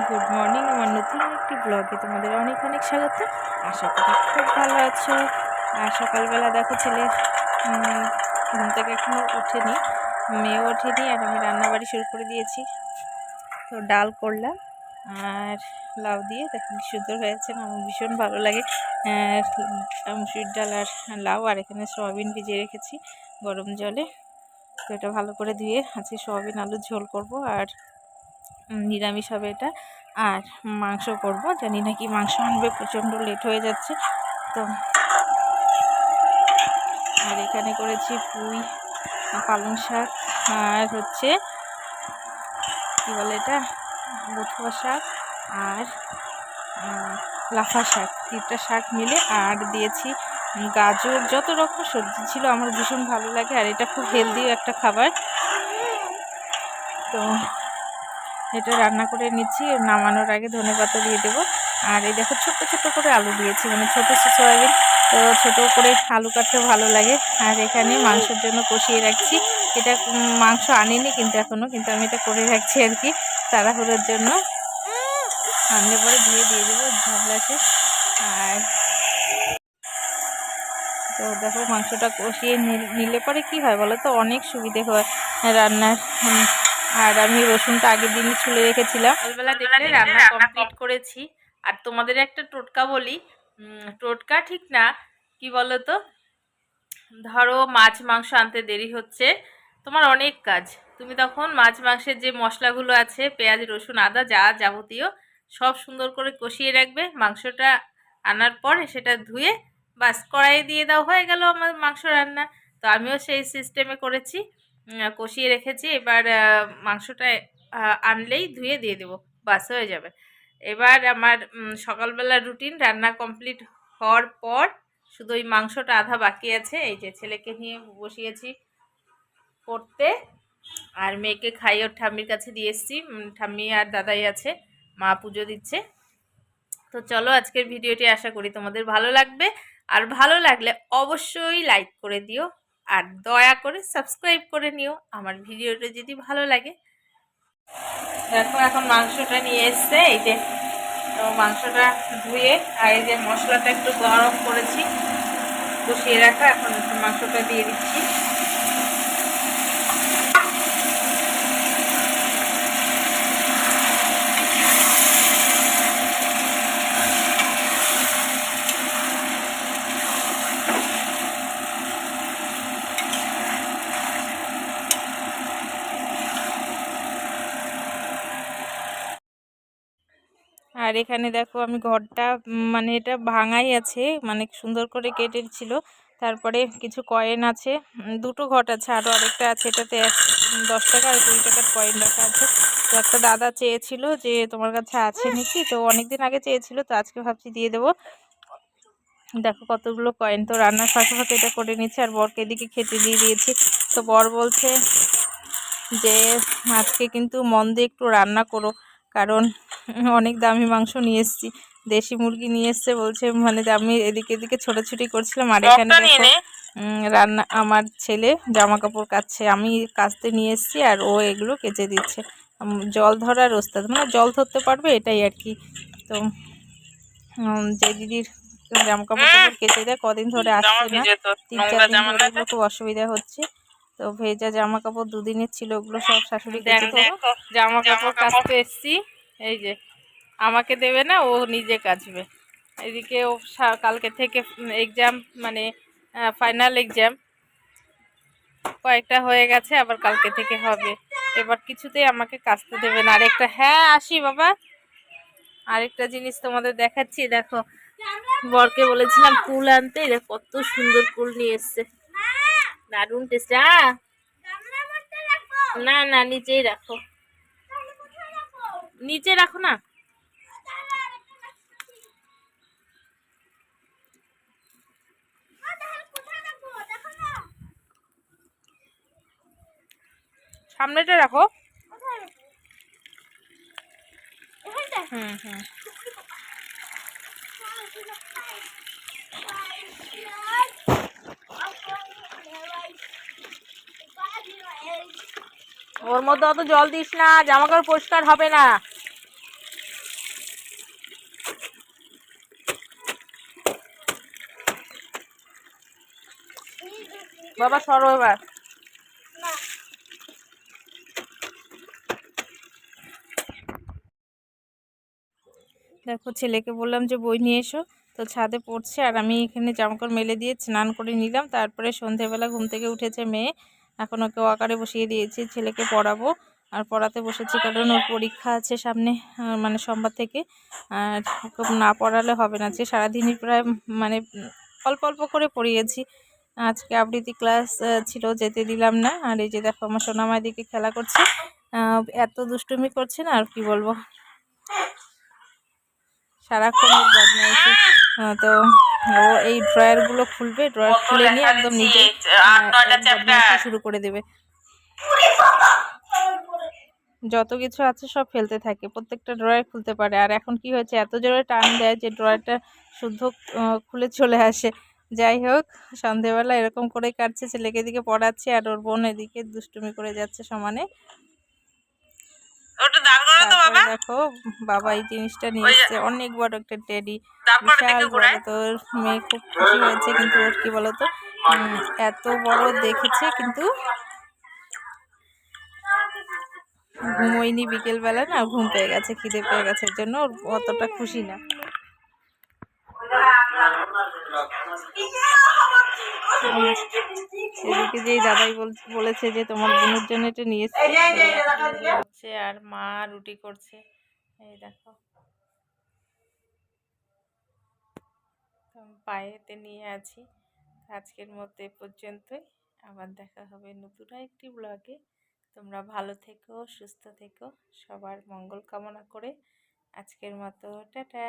Good morning. আমার নতুন একটি ব্লগে তোমাদের অনেক অনেক স্বাগত। আশা করি খুব ভালো আছো। আর সকালবেলা দেখো ছেলে ঘুম থেকে এখনও ওঠেনি, মেয়েও ওঠেনি, আর আমি রান্নাবাড়ি শুরু করে দিয়েছি। তো ডাল করলাম আর লাউ দিয়ে, দেখো কি সুন্দর হয়েছে না, আমার ভীষণ ভালো লাগে। মুসুরির ডাল আর লাউ, আর এখানে সয়াবিন ভিজিয়ে রেখেছি গরম জলে। তো এটা ভালো করে ধুয়ে আজকে সয়াবিন আলুর ঝোল করব, আর নিরামিষ হবে এটা। আর মাংস করব, জানি না কি মাংস আনবে, প্রচণ্ড লেট হয়ে যাচ্ছে তো। আর এখানে করেছি পুঁই, পালং শাক, আর হচ্ছে কী বলে এটা, বথুয়া শাক আর লাফা শাক, তিনটা শাক মিলে। আর দিয়েছি গাজর, যত রকম সবজি ছিল, আমার ভীষণ ভালো লাগে। আর এটা খুব হেলদিও একটা খাবার। তো এটা রান্না করে নিচ্ছি, নামানোর আগে ধনেপাতা দিয়ে দেবো। আর এই দেখো ছোট্ট ছোট্ট করে আলু দিয়েছি, মানে ছোটো সয়াবিন, তো ছোটো করে আলু কাটতে ভালো লাগে। আর এখানে মাংসের জন্য কষিয়ে রাখছি। এটা মাংস আনিনি কিন্তু এখনও, কিন্তু আমি এটা করে রাখছি আর কি, তাড়াহুড়োর জন্য। আনলে পরে দিয়ে দেবো, ঝাবলা শেষ। আর তো দেখো মাংসটা কষিয়ে নিলে পরে কি হয় বলো তো, অনেক সুবিধে হয় রান্নার। আর আমি রসুনটা আগের দিনই ছুলে রেখেছিলাম। সকালবেলা দেখলে রান্না কমপ্লিট করেছি। আর তোমাদের একটা টোটকা বলি, টোটকা ঠিক না, কি বলো তো, ধরো মাছ মাংস আনতে দেরি হচ্ছে, তোমার অনেক কাজ, তুমি তখন মাছ মাংসের যে মশলাগুলো আছে, পেঁয়াজ রসুন আদা যা যাবতীয়, সব সুন্দর করে কষিয়ে রাখবে। মাংসটা আনার পরে সেটা ধুয়ে বাস কড়াইয়ে দিয়ে দাও, হয়ে গেল আমার মাংস রান্না। তো আমিও সেই সিস্টেমে করেছি, কষিয়ে রেখেছি। এবার মাংসটা আনলেই ধুয়ে দিয়ে দেবো, বাস হয়ে যাবে। এবার আমার সকালবেলার রুটিন রান্না কমপ্লিট হওয়ার পর শুধু ওই মাংসটা আধা বাকি আছে। এই যে ছেলেকে নিয়ে বসিয়েছি পড়তে, আর মেয়েকে খাইয়ে ওর ঠাম্মির কাছে দিয়ে এসেছি। ঠাম্মি আর দাদাই আছে, মা পুজো দিচ্ছে। তো চলো আজকের ভিডিওটি আশা করি তোমাদের ভালো লাগবে। আর ভালো লাগলে অবশ্যই লাইক করে দিও, আর দয়া করে সাবস্ক্রাইব করে নিও আমার ভিডিওটা যদি ভালো লাগে। দেখো এখন মাংসটা নিয়ে এসছে, এই যে তো মাংসটা ধুয়ে, আর এই যে মশলাটা একটু গরম করেছি কষিয়ে রাখা, এখন একটু মাংসটা দিয়ে দিচ্ছি। আর এখানে দেখো আমি ঘরটা, মানে এটা ভাঙাই আছে, মানে সুন্দর করে কেটেছিল। তারপরে কিছু কয়েন আছে, দুটো ঘট আছে, আরও আরেকটা আছে, এটাতে 10 টাকা আর 20 টাকার কয়েন রাখা আছে। তো একটা দাদা চেয়েছিল যে তোমার কাছে আছে নাকি, তো অনেকদিন আগে চেয়েছিল, তো আজকে ভাবছি দিয়ে দেবো। দেখো কতগুলো কয়েন। তো রান্নার ফাঁকে ফাঁকে এটা করে নিচ্ছে, আর বরকে এদিকে খেতে দিয়ে দিয়েছি। তো বর বলছে যে আজকে কিন্তু মন দিয়ে একটু রান্না করো, কারণ অনেক দামি মাংস নিয়ে এসেছি, দেশি মুরগি নিয়ে এসছে বলছে, মানে আমি এদিকে এদিকে ছোটাছুটি করছিলাম। আর এখানে দেখো রান্না, আমার ছেলে জামা কাপড় কাচ্ছে, আমি কাচতে নিয়ে এসেছি, আর ও এগুলো কেচে দিচ্ছে। জল ধরার ওস্তাদ, মানে জল ধরতে পারবে এটাই আর কি। তো যে দিদির জামা কাপড় কেচে দেয়, কদিন ধরে আসছে না, 3-4 দিন ধরে, এগুলো খুব অসুবিধা হচ্ছে। তো ভেজা জামা কাপড় দুদিনের ছিল, ওগুলো সব শাশুড়ি কেচে দেয়। জামা কাপড় কাচতে এসছি, এই যে আমাকে দেবে না, ও নিজে কাচবে। এদিকে ও কালকে থেকে এক্সাম, মানে ফাইনাল এক্সাম কয়েকটা হয়ে গেছে, আবার কালকে থেকে হবে। এবার কিছুতেই আমাকে কাচতে দেবে না। আরেকটা, হ্যাঁ আসি বাবা, আরেকটা জিনিস তোমাদের দেখাচ্ছি। দেখো বরকে বলেছিলাম কুল আনতে, কত সুন্দর কুল নিয়ে এসছে, দারুণ টেস্ট। না না, নিচেই রাখো, নিচে রাখো না। সামনেটা রাখো। হুম হুম। ওর মধ্যে অত জল দিস না, জামা কাপড় পরিষ্কার হবে না। বাবা সরো এবার। দেখো ছেলেকে বললাম যে বই নিয়ে এসো, তো ছাদে পড়ছে আর আমি এখানে জামাকাপড় মেলে দিয়ে স্নান করে নিলাম। তারপরে সন্ধেবেলা ঘুম থেকে উঠেছে মেয়ে, এখন ওকে ওয়াকারে বসিয়ে দিয়েছি, ছেলেকে পড়াবো। আর পড়াতে বসেছি কারণ ওর পরীক্ষা আছে সামনে, মানে সোমবার থেকে। আর ওকে না পড়ালে হবে না, যে সারাদিনই প্রায় মানে অল্প অল্প করে পড়িয়েছি। আজকে আবৃত্তি ক্লাস ছিল, যেতে দিলাম না। আর এই যে দেখো আমার সোনামার দিকে খেলা করছে, এত দুষ্টুমি করছে না আর কি বলবো, সারাক্ষণ ওর বদমাইশি। তো ও এই ড্রয়ারগুলো খুলবে, ড্রয়ার খুলে নিয়ে একদম নিজে বদমাইশি শুরু করে দেবে। যত কিছু আছে সব ফেলতে থাকে, প্রত্যেকটা ড্রয়ার খুলতে পারে। আর এখন কি হয়েছে, এত জোরে টান দেয় যে ড্রয়ারটা শুদ্ধ খুলে চলে আসে। যাই হোক, সন্ধেবেলা এরকম করে কাটছে, ছেলেকে এদিকে পড়াচ্ছে আর ওর বোন এদিকে দুষ্টুমি করে যাচ্ছে সমানে। তারপরে দেখো বাবা এই জিনিসটা নিয়ে এসছে, অনেক বড় একটা টেডি, বিশাল বড়। তো ওর মেয়ে খুব খুশি হয়েছে, কিন্তু ওর কি বলতো এত বড় দেখেছে কিন্তু ঘুমোয়নি, বিকেলবেলা না ঘুম পেয়ে গেছে, খিদে পেয়ে গেছে, এর জন্য ওর অতটা খুশি না। এদিকে যে দাদাই বলেছে যে তোমার বোনের জন্য এটা নিয়ে এসছে, আর মা রুটি করছে, এই দেখো পায়েতে নিয়ে আছি। আজকের মতো এ পর্যন্তই, আবার দেখা হবে নতুন একটি ব্লগে। তোমরা ভালো থেকো, সুস্থ থেকো, সবার মঙ্গল কামনা করে আজকের মতো টাটা।